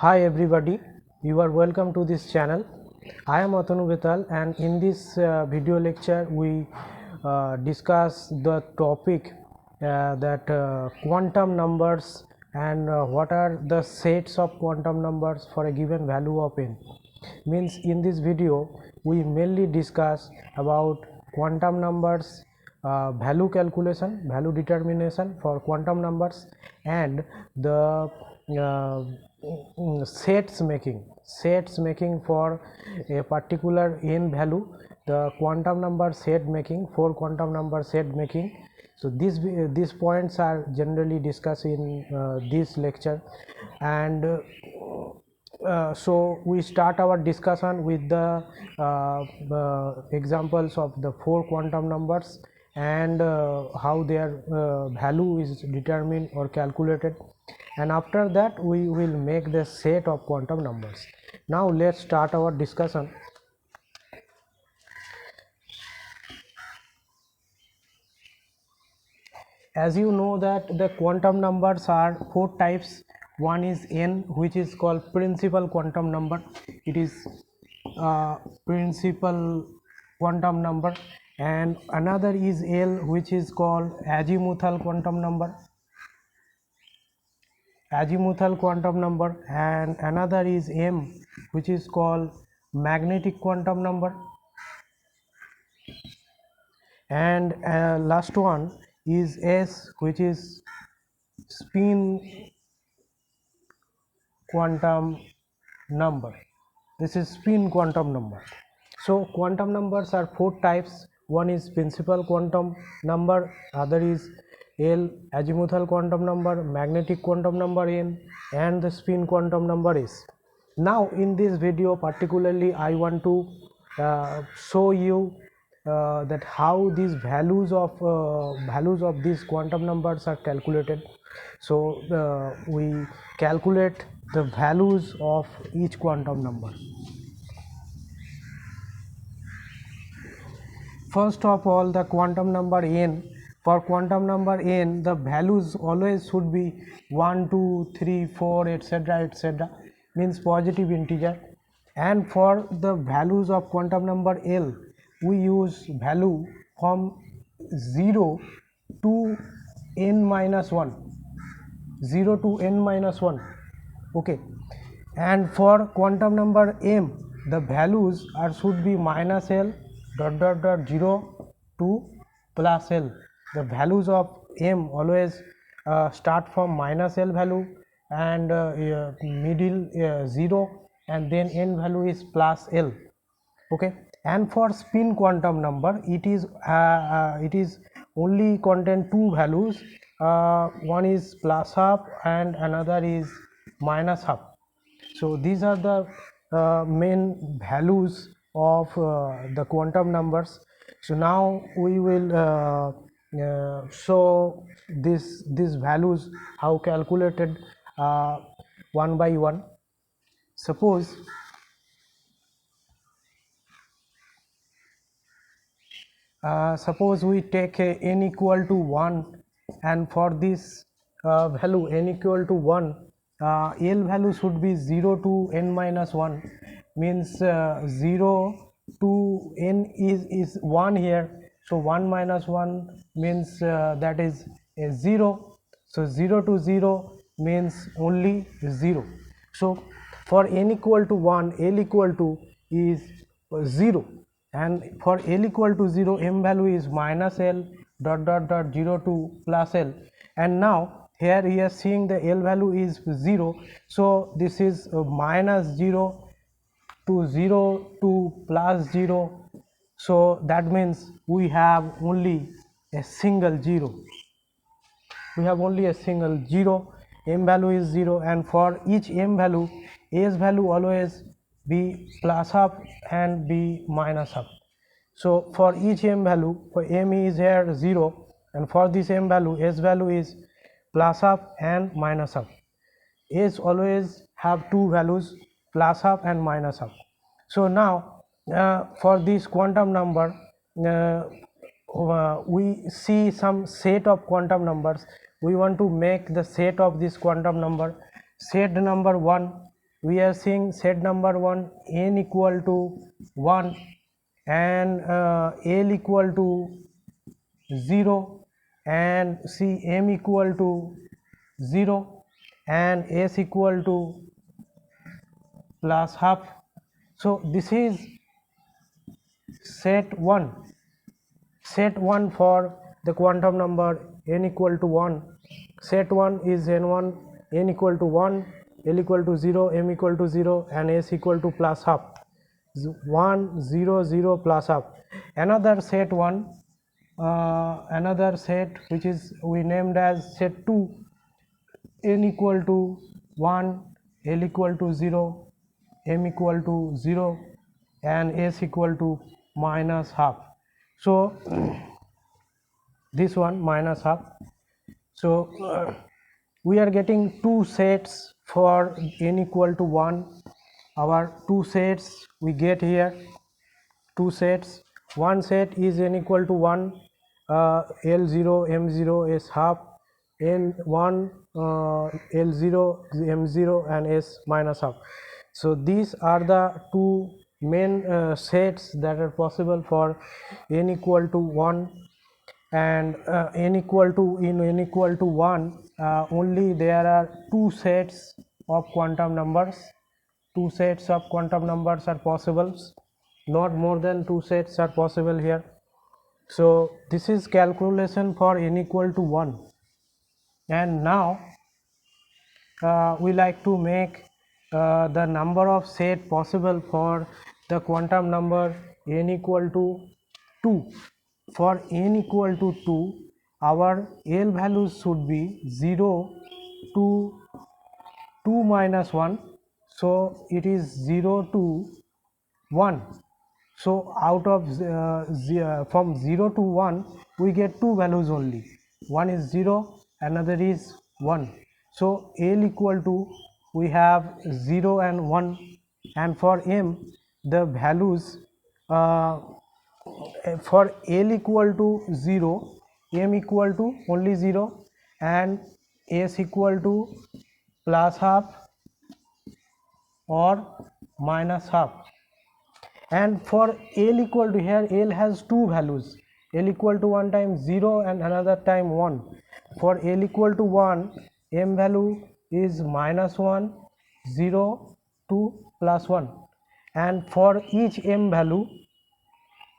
Hi everybody, you are welcome to this channel. I am Atanu Betal, and in this video lecture we discuss the topic that quantum numbers and what are the sets of quantum numbers for a given value of n. Means in this video we mainly discuss about quantum numbers, value calculation, value determination for quantum numbers, and the sets making for a particular n value, the quantum number set making, for quantum number set making. So these points are generally discussed in this lecture, and so we start our discussion with the examples of the four quantum numbers and how their value is determined or calculated, and after that we will make the set of quantum numbers. Now let's start our discussion. As you know that the quantum numbers are four types. One is n, which is called principal quantum number. It is principal quantum number. And another is L, which is called azimuthal quantum number, and another is M, which is called magnetic quantum number, and last one is S, which is spin quantum number. This is spin quantum number. So quantum numbers are four types. One is principal quantum number, other is L, azimuthal quantum number, magnetic quantum number N, and the spin quantum number S. Now in this video particularly I want to show you that how these values of these quantum numbers are calculated. So we calculate the values of each quantum number. First of all, the quantum number n. For quantum number n, the values always should be 1, 2, 3, 4, etc., etc., means positive integer. And for the values of quantum number L, we use value from 0 to n minus 1. 0 to n minus 1. Okay. And for quantum number m, the values should be minus L dot dot dot 0 to plus L. The values of m always start from minus L value and middle 0, and then n value is plus L. Okay. And for spin quantum number, it is only contain two values. One is plus half and another is minus half. So these are the main values of the quantum numbers. So now we will show these values how calculated one by one. Suppose we take n equal to 1, and for this value n equal to 1, L value should be 0 to n minus 1, means 0 to n is 1 here, so 1 minus 1 means that is 0, so 0 to 0 means only 0. So for n equal to 1, L equal to is 0, and for L equal to 0, m value is minus L dot dot dot 0 to plus L. And now here we are seeing the L value is 0, so this is minus 0 to 0 to plus 0, so that means we have only a single 0. We have only a single 0, m value is 0, and for each m value, S value always be plus half and be minus half. So for each m value, for m is here 0, and for this m value, S value is plus half and minus half. S always have two values, plus half and minus half. So now for this quantum number, we see some set of quantum numbers. We want to make the set of this quantum number. Set number 1 we are seeing set number 1 n equal to 1 and l equal to 0 and c m equal to 0 and s equal to plus half. So this is set 1 for the quantum number n equal to 1. Set 1 is n1 n equal to 1, l equal to 0, m equal to 0 and s equal to plus half. 1 0 0 plus half. Another set 1, another set which is we named as set 2, n equal to 1, l equal to 0, m equal to 0 and s equal to minus half. So this one minus half. So we are getting two sets for n equal to 1. Our two sets we get here, two sets. One set is n equal to 1, l0 m0 s half, n1 l0 m0 and s minus half. So these are the two main sets that are possible for n equal to 1 and n equal to 1 only there are two sets of quantum numbers. Two sets of quantum numbers are possible, not more than two sets are possible here. So this is calculation for n equal to 1. And now we like to make the number of set possible for the quantum number n equal to 2. For n equal to 2, our l values should be 0 to 2 minus 1. So it is 0 to 1. So out of from 0 to 1 we get two values only. One is 0, another is 1. So l equal to we have 0 and 1, and for m the values for l equal to 0, m equal to only 0 and s equal to plus half or minus half. And for l equal to, here l has two values, l equal to one time 0 and another time 1. For l equal to 1, m value is minus 1, 0, 2 plus 1, and for each m value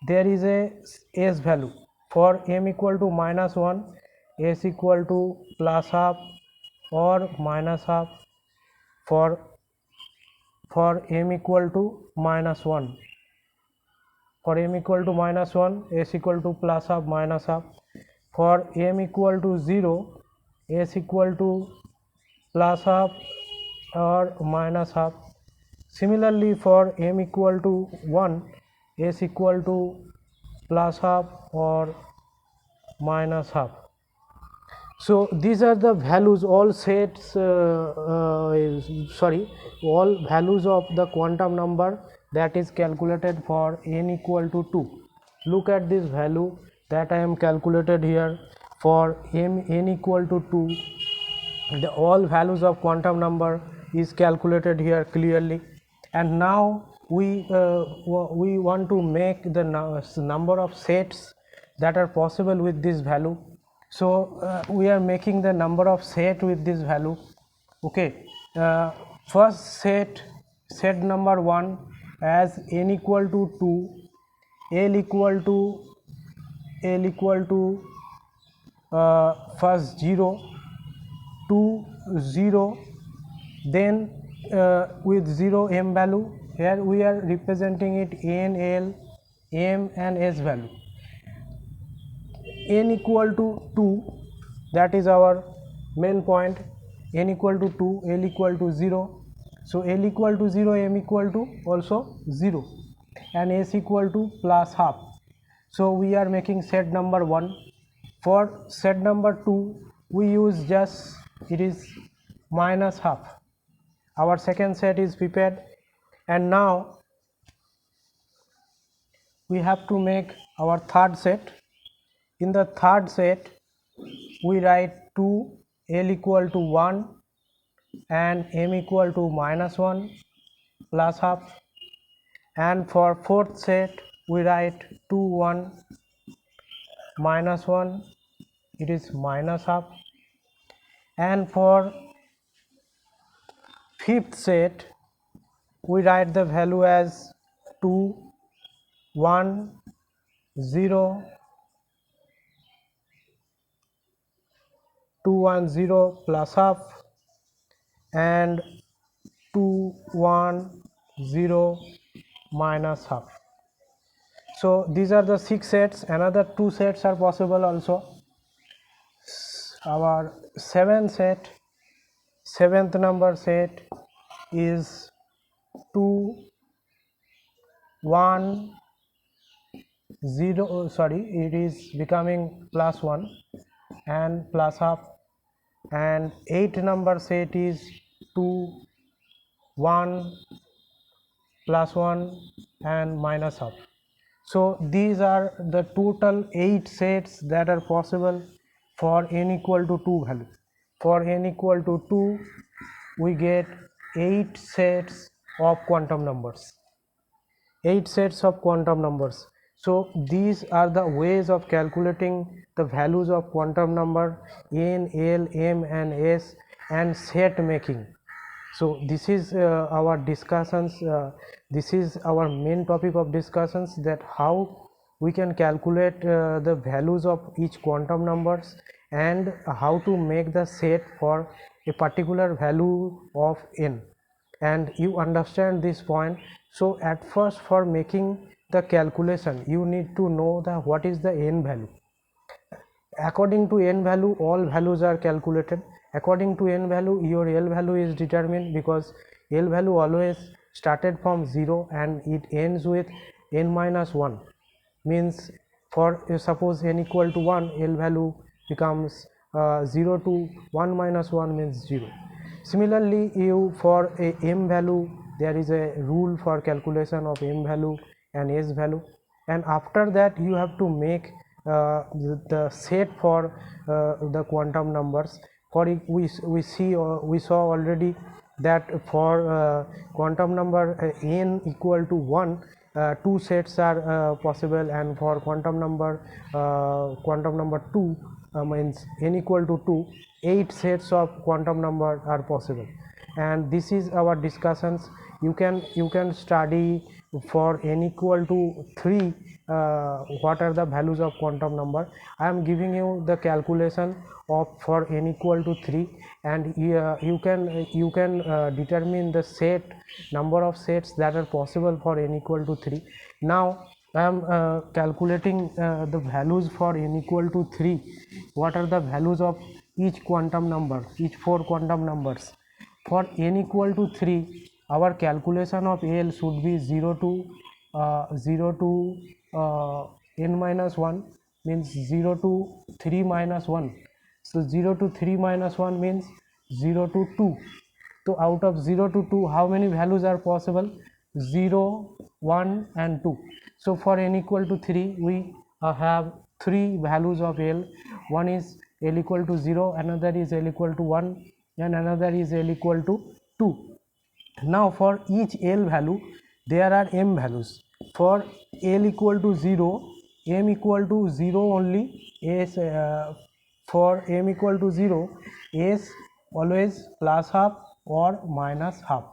there is a s value. For m equal to minus 1, s equal to plus half or minus half. For m equal to minus 1, for m equal to minus 1, s equal to plus half minus half. For m equal to 0, s equal to plus half or minus half. Similarly for m equal to 1, s equal to plus half or minus half. So these are the values, all sets all values of the quantum number that is calculated for n equal to 2. Look at this value that I am calculated here for n equal to 2. The all values of quantum number is calculated here clearly. And now we want to make the number of sets that are possible with this value. So we are making the number of set with this value. Okay, first set number 1 as n equal to 2, l equal to first 0 to 0, then with 0 m value, here we are representing it n, l, m and s value. N equal to 2, that is our main point. N equal to 2, l equal to 0. So l equal to 0, m equal to also 0 and s equal to plus half. So we are making set number 1. For set number 2 we use just it is minus half. Our second set is prepared, and now we have to make our third set. In the third set we write 2, l equal to 1, and m equal to -1 plus half, and for fourth set we write 2 1 -1, it is minus half, and for fifth set we write the value as 2 1 0 210 plus half and 210 minus half. So these are the 6 sets. Another 2 sets are possible also. Our seventh number set is 2 1 0, sorry, it is becoming plus 1 and plus half, and 8 number set is 2 1 plus 1 and minus half. So these are the total 8 sets that are possible for n equal to 2 value. For n equal to 2 we get 8 sets of quantum numbers. 8 sets of quantum numbers. So these are the ways of calculating the values of quantum number n, l, m and s and set making. So this is our discussions, this is our main topic of discussions, that how we can calculate the values of each quantum numbers and how to make the set for a particular value of n, and you understand this point. So at first, for making the calculation you need to know the what is the n value. According to n value all values are calculated. According to n value your l value is determined, because l value always started from 0 and it ends with n minus 1, means for suppose n equal to 1, l value becomes 0 to 1 minus 1 means 0. Similarly, you for a m value there is a rule for calculation of m value and s value, and after that you have to make the set for the quantum numbers. For it we saw already that for quantum number n equal to 1, 2 sets are possible, and for quantum number 2 means n equal to 2, 8 sets of quantum number are possible. And this is our discussions. You can study for n equal to 3 what are the values of quantum number. I am giving you the calculation of for n equal to 3, and you can determine the set number of sets that are possible for n equal to 3. Now I am calculating the values for n equal to 3. What are the values of each quantum number, each 4 quantum numbers? For n equal to 3, our calculation of l should be 0 to n minus 1, means 0 to 3 minus 1. So 0 to 3 minus 1 means 0 to 2. So out of 0 to 2, how many values are possible? 0, 1 and 2. So for n equal to 3 we have 3 values of l. One is l equal to 0, another is l equal to 1 and another is l equal to 2. Now for each l value there are m values. For l equal to 0, m equal to 0 only, s for m equal to 0, s always plus half or minus half.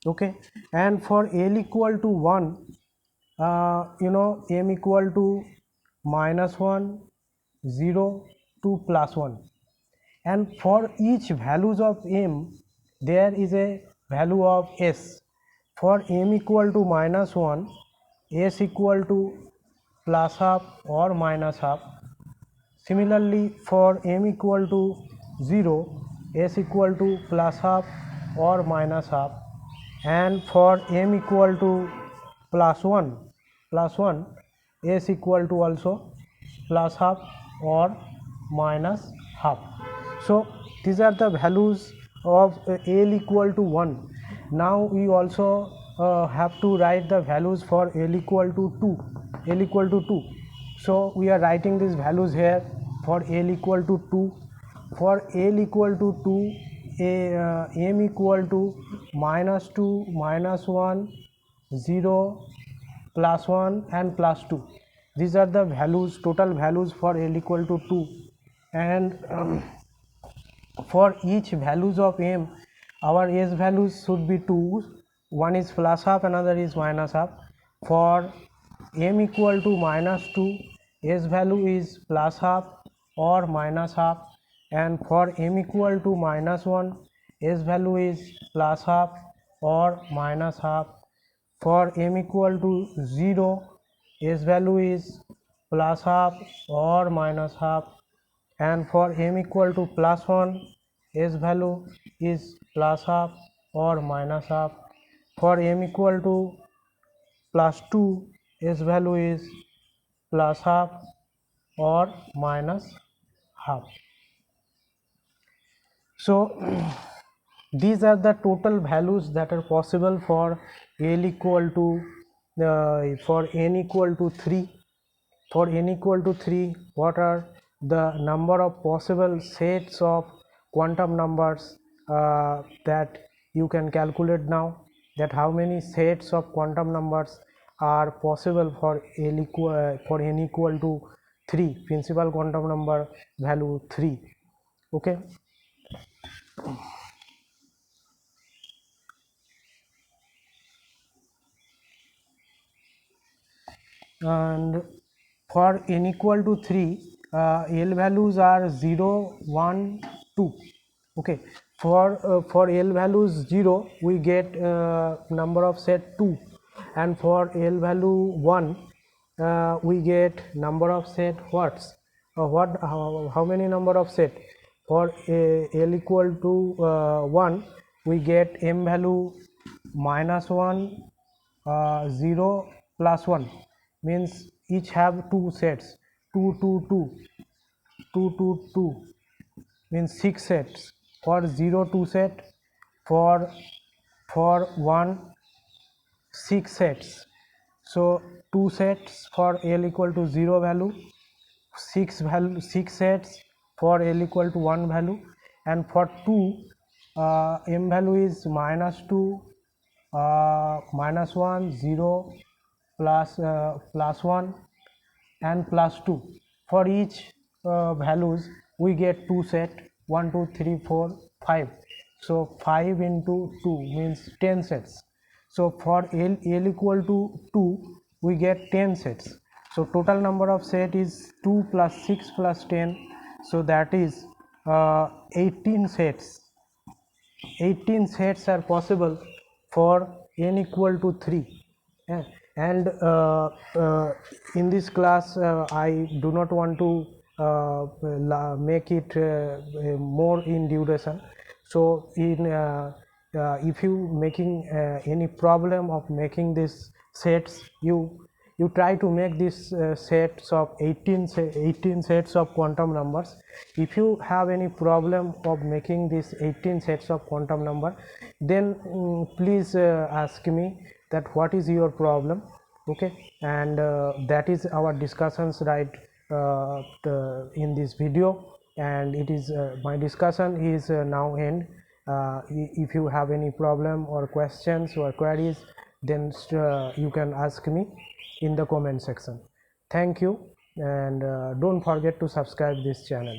Okay, and for l equal to 1, m equal to -1, 0 to +1, and for each values of m there is a value of s. For m equal to -1, s equal to plus half or minus half. Similarly, for m equal to 0, s equal to plus half or minus half, and for m equal to plus 1, s equal to also plus half or minus half. So these are the values of l equal to 1. Now we also have to write the values for l equal to 2. So we are writing these values here for l equal to 2. For l equal to 2, m equal to -2, -1, 0, +1 and +2. These are the values, total values for L equal to 2, and for each values of m our s values should be 2. One is plus half, another is minus half. For m equal to -2, s value is plus half or minus half, and for m equal to -1, s value is plus half or minus half. For m equal to 0, s value is plus half or minus half, and for m equal to +1, s value is plus half or minus half. For m equal to +2, s value is plus half or minus half. So these are the total values that are possible for L equal to for n equal to 3. For n equal to 3, what are the number of possible sets of quantum numbers that you can calculate now, that how many sets of quantum numbers are possible for n equal to 3, principal quantum number value 3. Okay. And for n equal to 3, L values are 0, 1, 2. Okay. For L values 0, we get number of set 2, and for L value 1, we get number of set how many number of set? For L equal to 1, we get m value -1, 0, +1, means each have two sets, 2, 2, 2, 2, 2, 2, means 6 sets. For 0, 2 set. For 1, 6 sets. So 2 sets for L equal to 0 value, 6 sets for L equal to 1 value, and for 2, m value is -2, -1, 0, +1 and +2. For each values we get 2 set, 1, 2, 3, 4, 5. So 5 into 2 means 10 sets. So for L equal to 2, we get 10 sets. So total number of set is 2 plus 6 plus 10, so that is 18 sets. 18 sets are possible for n equal to 3. And in this class I do not want to make it more in duration. So in if you making any problem of making this sets, you try to make this sets of 18 sets of quantum numbers. If you have any problem of making this 18 sets of quantum number, then please ask me that what is your problem. Okay, and that is our discussions right in this video, and it is my discussion is now end. If you have any problem or questions or queries, then you can ask me in the comment section. Thank you, and don't forget to subscribe this channel.